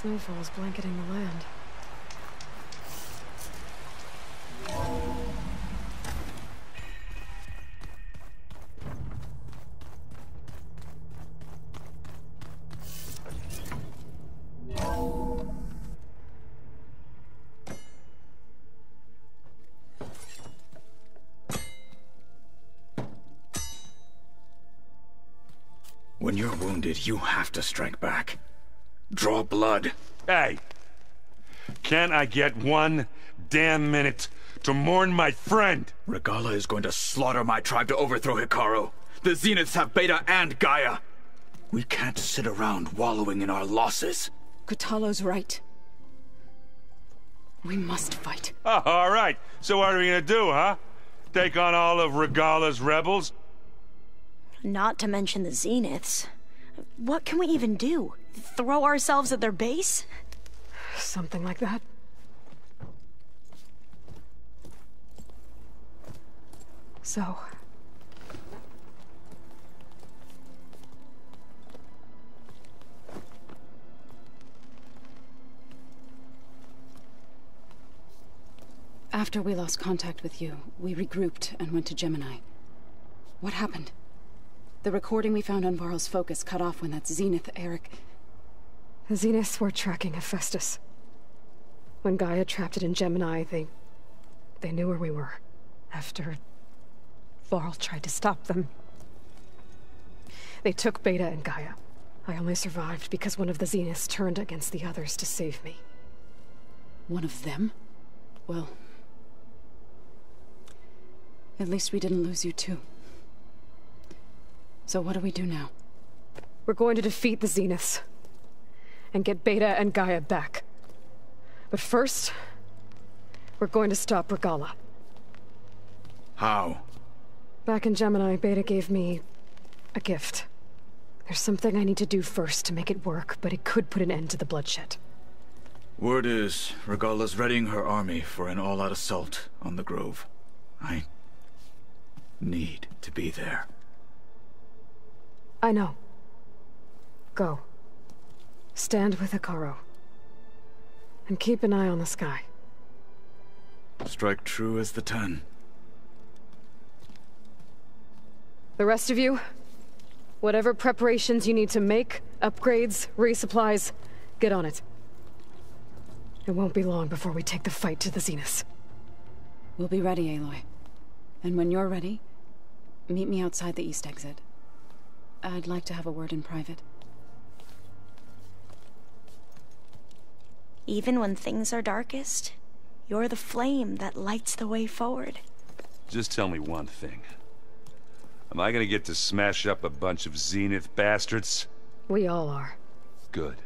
snowfall is blanketing the land. When you're wounded, you have to strike back. Draw blood. Hey! Can't I get one damn minute to mourn my friend? Regala is going to slaughter my tribe to overthrow Hikaru. The Zeniths have Beta and Gaia. We can't sit around wallowing in our losses. Kotallo's right. We must fight. Oh, all right. So what are we gonna do, huh? Take on all of Regala's rebels? Not to mention the Zeniths. What can we even do? Throw ourselves at their base? Something like that. So... After we lost contact with you, we regrouped and went to Gemini. What happened? The recording we found on Varl's focus cut off when that Zenith, Eric... The Zeniths were tracking Hephaestus. When Gaia trapped it in Gemini, they knew where we were. After... Varl tried to stop them. They took Beta and Gaia. I only survived because one of the Zeniths turned against the others to save me. One of them? Well... At least we didn't lose you too. So what do we do now? We're going to defeat the Zeniths. And get Beta and Gaia back. But first... we're going to stop Regala. How? Back in Gemini, Beta gave me... a gift. There's something I need to do first to make it work, but it could put an end to the bloodshed. Word is, Regala's readying her army for an all-out assault on the Grove. I... need to be there. I know. Go. Stand with Hikaru. And keep an eye on the sky. Strike true as the 10. The rest of you, whatever preparations you need to make, upgrades, resupplies, get on it. It won't be long before we take the fight to the Zeniths. We'll be ready, Aloy. And when you're ready, meet me outside the east exit. I'd like to have a word in private. Even when things are darkest, you're the flame that lights the way forward. Just tell me one thing. Am I gonna get to smash up a bunch of Zenith bastards? We all are. Good.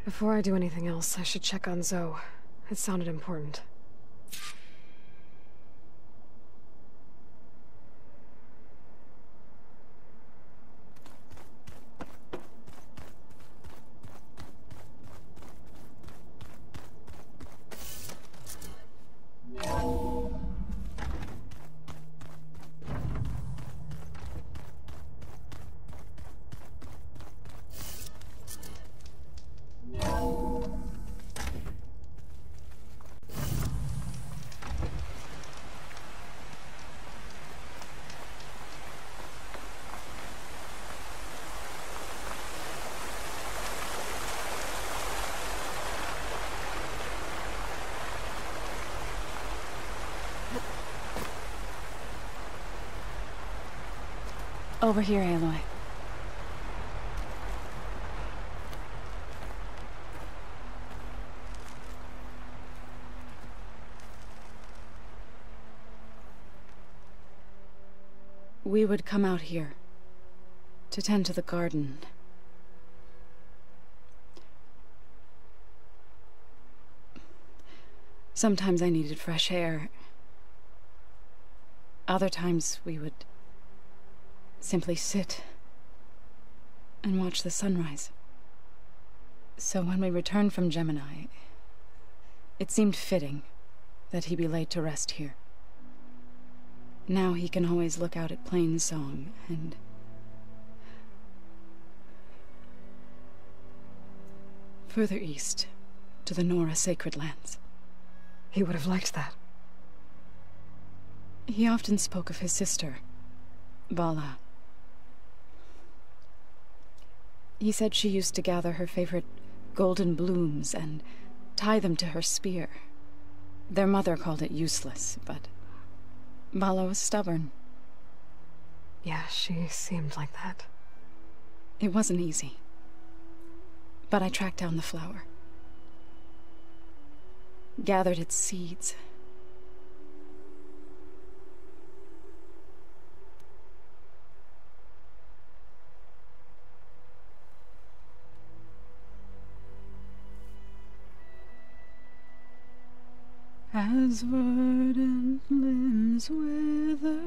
Before I do anything else, I should check on Zoe. It sounded important. Over here, Aloy. We would come out here to tend to the garden. Sometimes I needed fresh air. Other times we would simply sit and watch the sunrise. So when we returned from Gemini, it seemed fitting that he be laid to rest here. Now he can always look out at Plainsong and Further east, to the Nora sacred lands. He would have liked that. He often spoke of his sister, Bala. He said she used to gather her favorite golden blooms and tie them to her spear. Their mother called it useless, but Bala was stubborn. Yeah, she seemed like that. It wasn't easy. But I tracked down the flower. Gathered its seeds. As verdant limbs wither,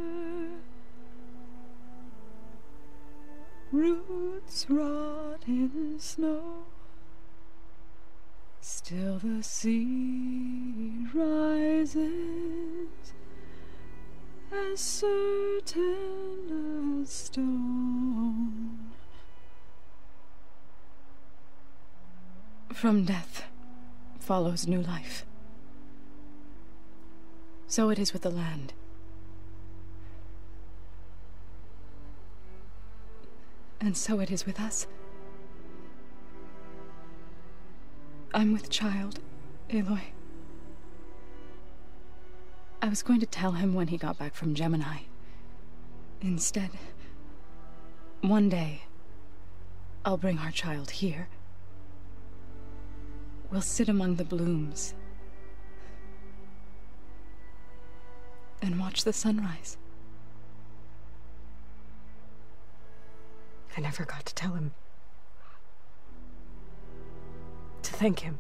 roots rot in snow, still the sea rises, as certain as stone. From death follows new life. So it is with the land. And so it is with us. I'm with child, Aloy. I was going to tell him when he got back from Gemini. Instead, one day, I'll bring our child here. We'll sit among the blooms and watch the sunrise. I never got to tell him. To thank him.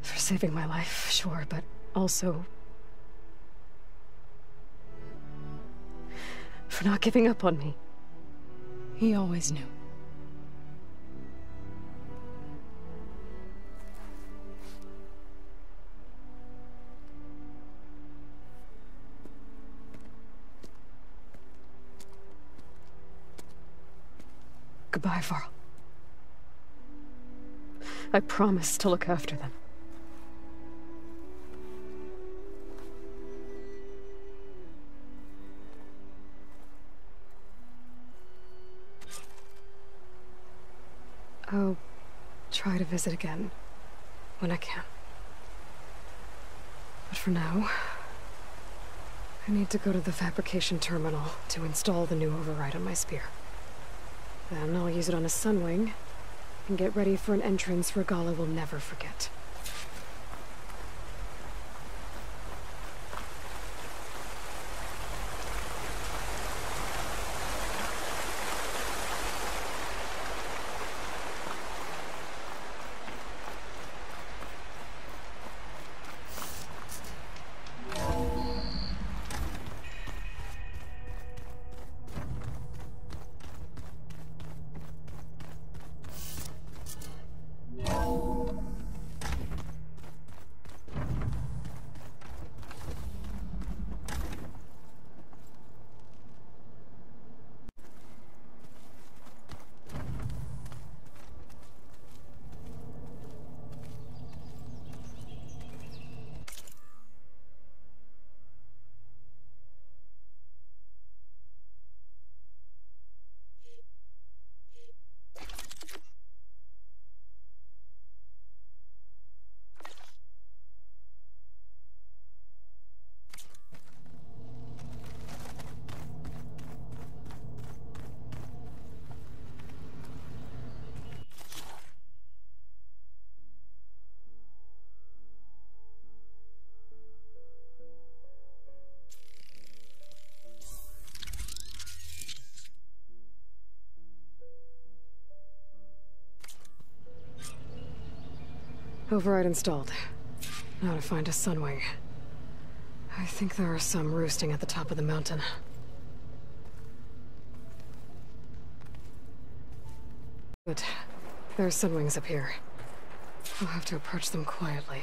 For saving my life, sure, but also for not giving up on me. He always knew. Goodbye, Varl. I promise to look after them. I'll try to visit again when I can. But for now, I need to go to the fabrication terminal to install the new override on my spear. Then I'll use it on a sunwing and get ready for an entrance Regalla will never forget. Override installed. Now to find a sunwing. I think there are some roosting at the top of the mountain. Good. There are sunwings up here. I'll have to approach them quietly.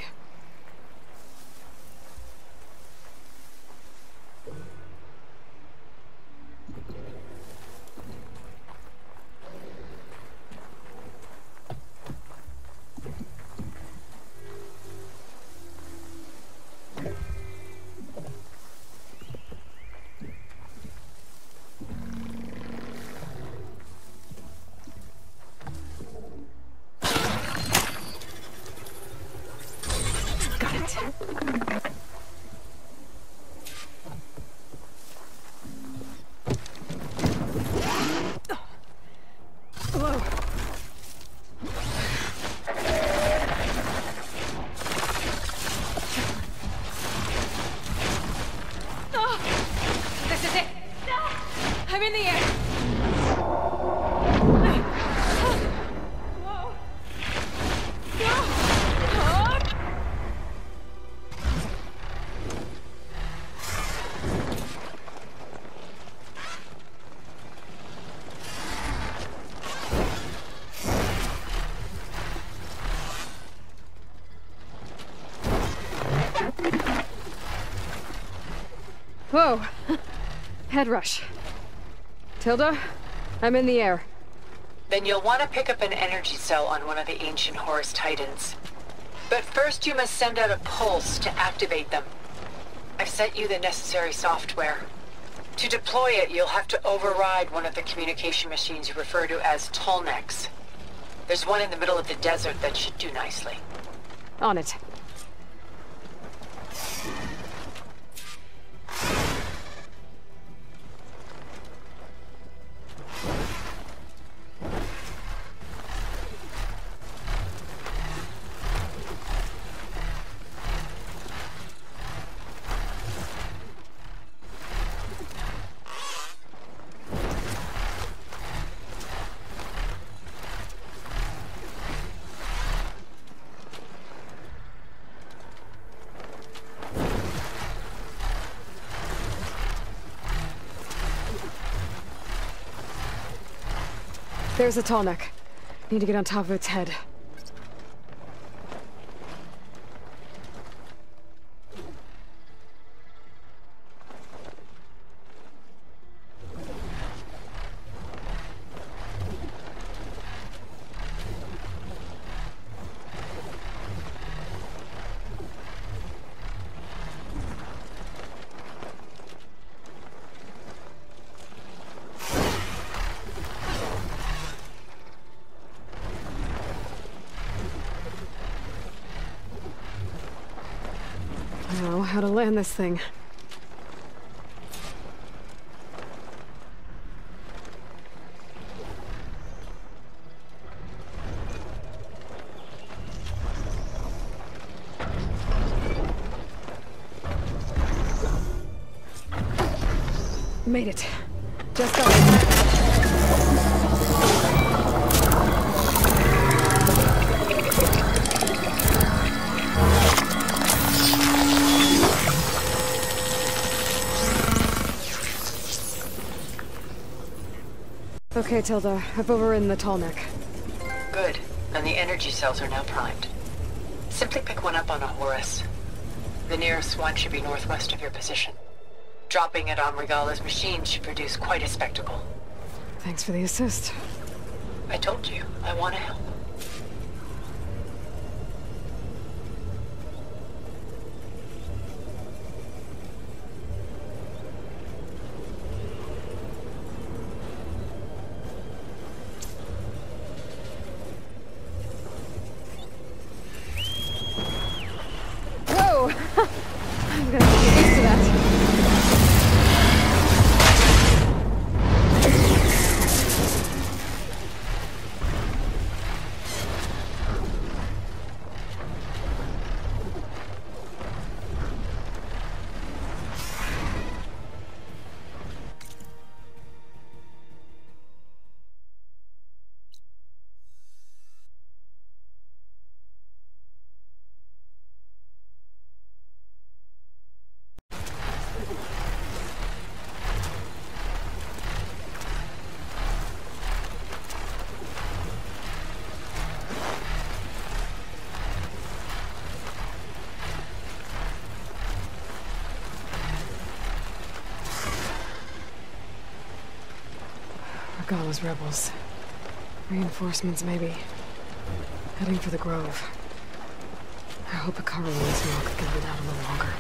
I'm in the air! Whoa! Head rush. Tilda, I'm in the air. Then you'll want to pick up an energy cell on one of the ancient Horus Titans. But first you must send out a pulse to activate them. I've sent you the necessary software. To deploy it, you'll have to override one of the communication machines you refer to as Tolnecs. There's one in the middle of the desert that should do nicely. On it. There's a Tolnec. Need to get on top of its head. Know how to land this thing. Made it. Just got it. Okay, Tilda. I've overridden the Tolnec. Good. And the energy cells are now primed. Simply pick one up on a Horus. The nearest one should be northwest of your position. Dropping it on Regala's machine should produce quite a spectacle. Thanks for the assist. I told you, I want to help. I'm gonna get used to that. Regala's rebels. Reinforcements, maybe. Heading for the Grove. I hope Akara and Ismail could get it out a little longer.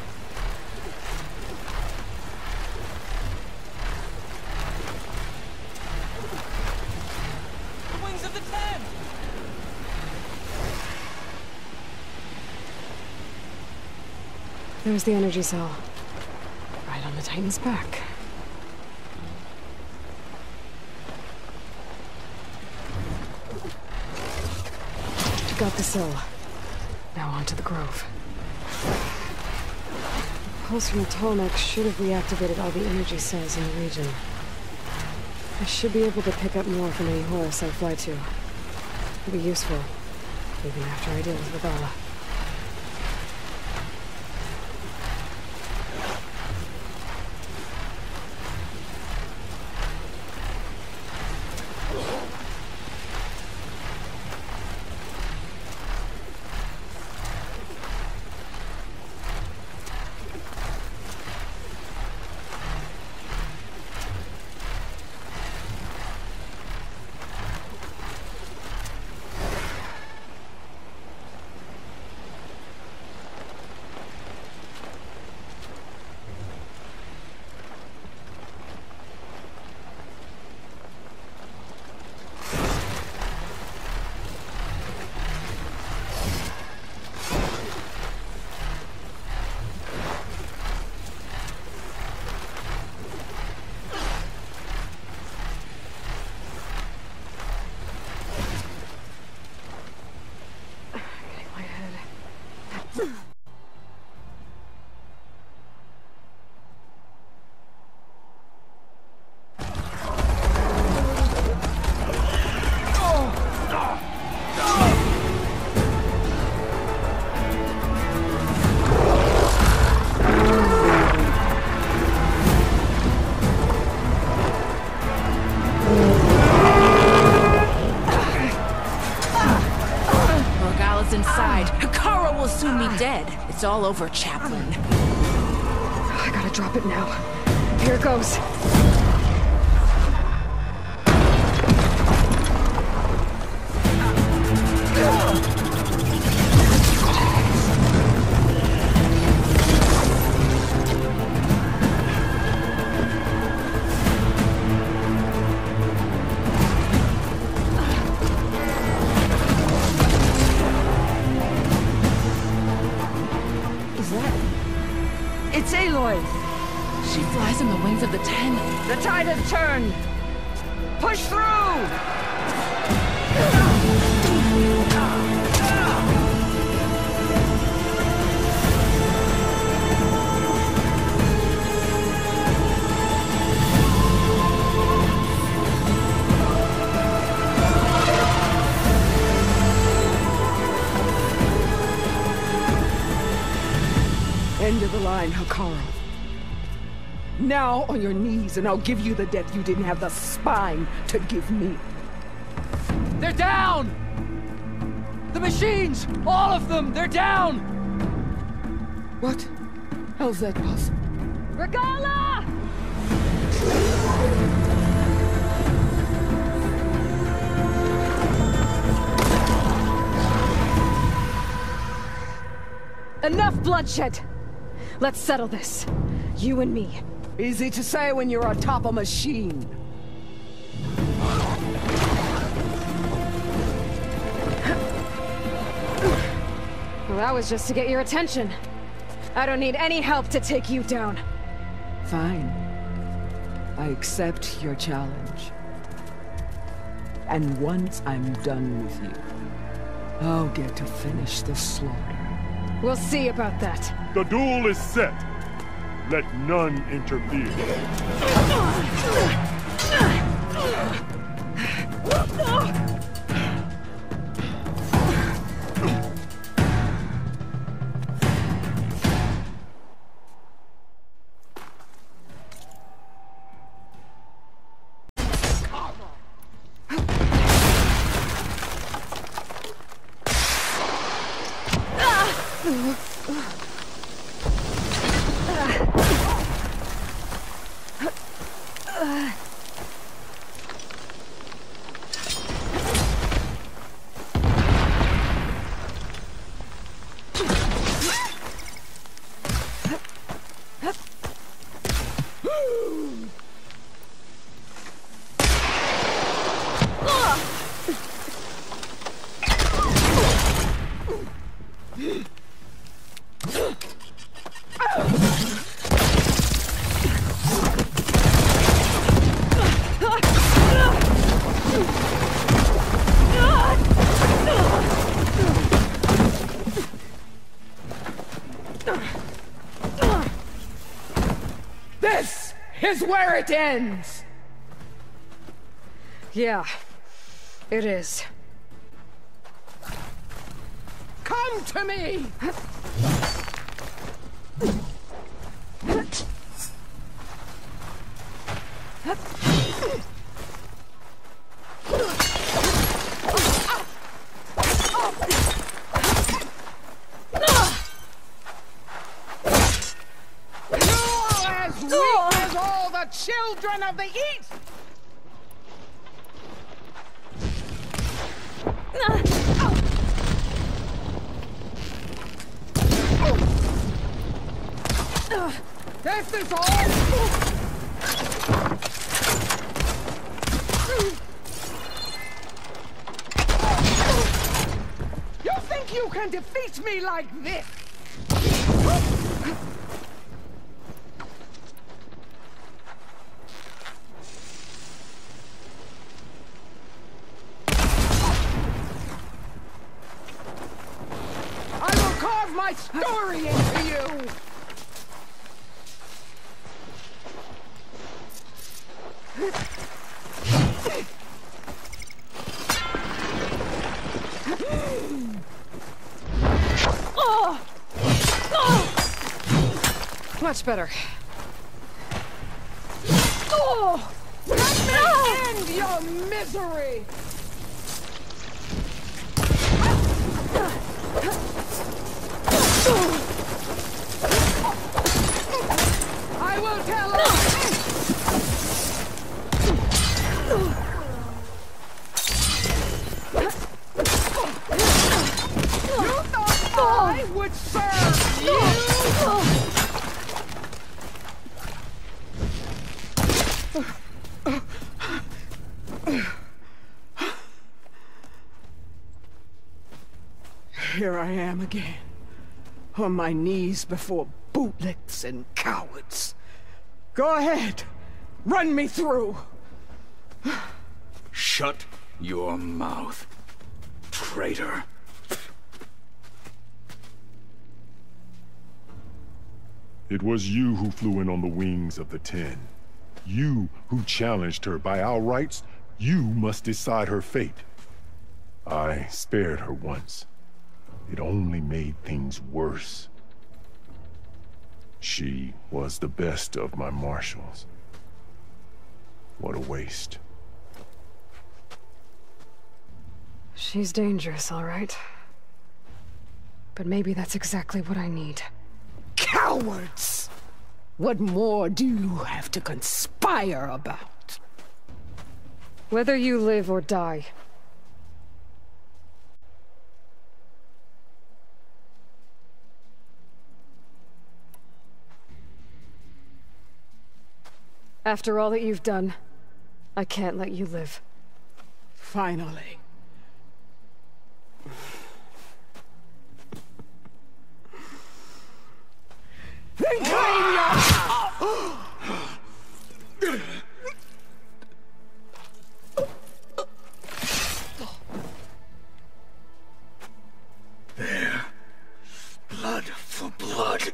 The wings of the Ten! There's the energy cell. Right on the Titan's back. Got the cell. Now on to the Grove. Pulse from the Tolnec should have reactivated all the energy cells in the region. I should be able to pick up more from any Horus I fly to. It'll be useful, even after I deal with Regala. It's all over, Chaplain. I gotta drop it now. Here it goes. It's Aloy! She flies on the wings of the Ten. The tide has turned! Push through! End of the line, Hikaru. Now on your knees, and I'll give you the death you didn't have the spine to give me. They're down! The machines! All of them! They're down! What? How's that possible? Regala! Enough bloodshed! Let's settle this. You and me. Easy to say when you're atop a machine. Well, that was just to get your attention. I don't need any help to take you down. Fine. I accept your challenge. And once I'm done with you, I'll get to finish the slaughter. We'll see about that. The duel is set. Let none interfere. This is where it ends! Yeah, it is. Come to me! Children of the East! This is all! You think you can defeat me like this? My story into you! Much better. Oh! Let me end your misery! I will tell her! You thought I would serve you? Here I am again, on my knees before bootlicks and cowards. Go ahead, run me through. Shut your mouth, traitor. It was you who flew in on the wings of the 10. You who challenged her. By our rights, you must decide her fate. I spared her once. It only made things worse. She was the best of my marshals. What a waste. She's dangerous, all right. But maybe that's exactly what I need. Cowards! What more do you have to conspire about? Whether you live or die. After all that you've done, I can't let you live. Finally. Then claim your... There. Blood for blood.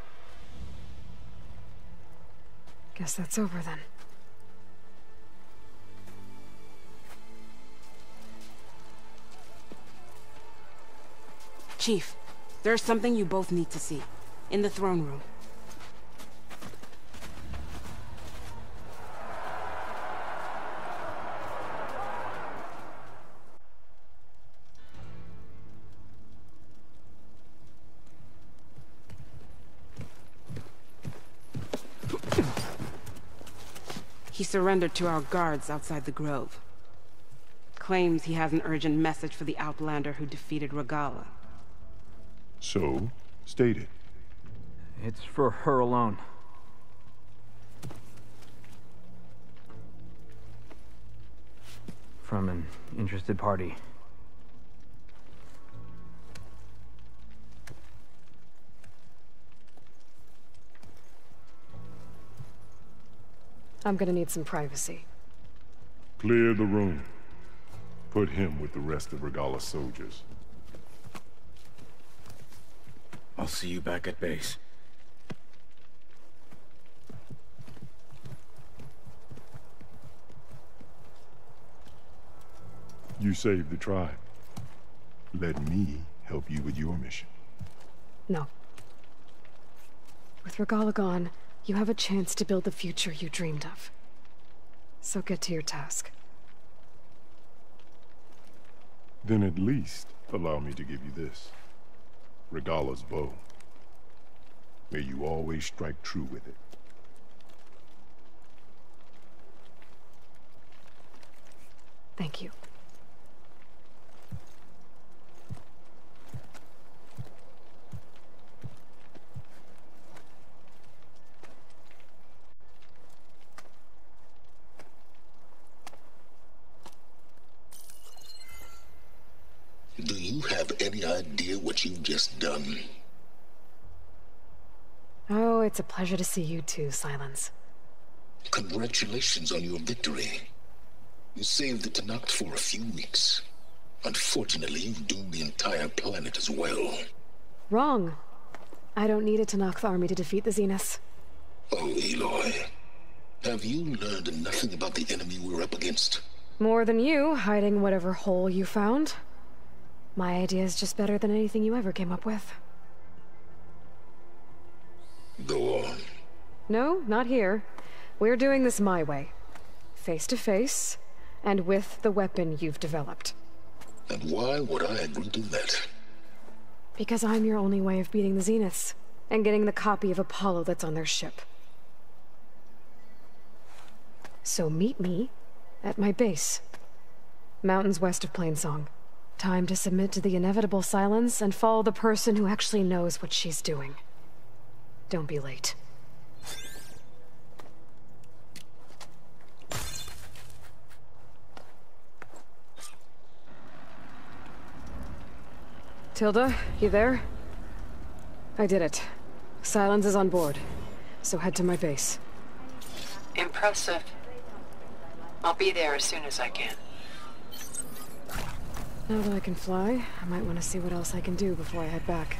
Guess that's over then. Chief, there's something you both need to see. In the throne room. He surrendered to our guards outside the grove. Claims he has an urgent message for the Outlander who defeated Regalla. So, state it. It's for her alone. From an interested party. I'm gonna need some privacy. Clear the room. Put him with the rest of Regalla's soldiers. I'll see you back at base. You saved the tribe. Let me help you with your mission. No. With Regalla gone, you have a chance to build the future you dreamed of. So get to your task. Then at least allow me to give you this. Regalla's bow. May you always strike true with it. Thank you. Do you have any idea what you've just done? Oh, it's a pleasure to see you too, Silence. Congratulations on your victory. You saved the Tenakth for a few weeks. Unfortunately, you've doomed the entire planet as well. Wrong. I don't need a Tenakth army to defeat the Zeniths. Oh, Aloy. Have you learned nothing about the enemy we're up against? More than you, hiding whatever hole you found. My idea is just better than anything you ever came up with. Go on. No, not here. We're doing this my way. Face to face, and with the weapon you've developed. And why would I agree to that? Because I'm your only way of beating the Zeniths, and getting the copy of Apollo that's on their ship. So meet me at my base. Mountains west of Plainsong. Time to submit to the inevitable silence and follow the person who actually knows what she's doing. Don't be late. Tilda, you there? I did it. Silence is on board, so head to my base. Impressive. I'll be there as soon as I can. Now that I can fly, I might want to see what else I can do before I head back.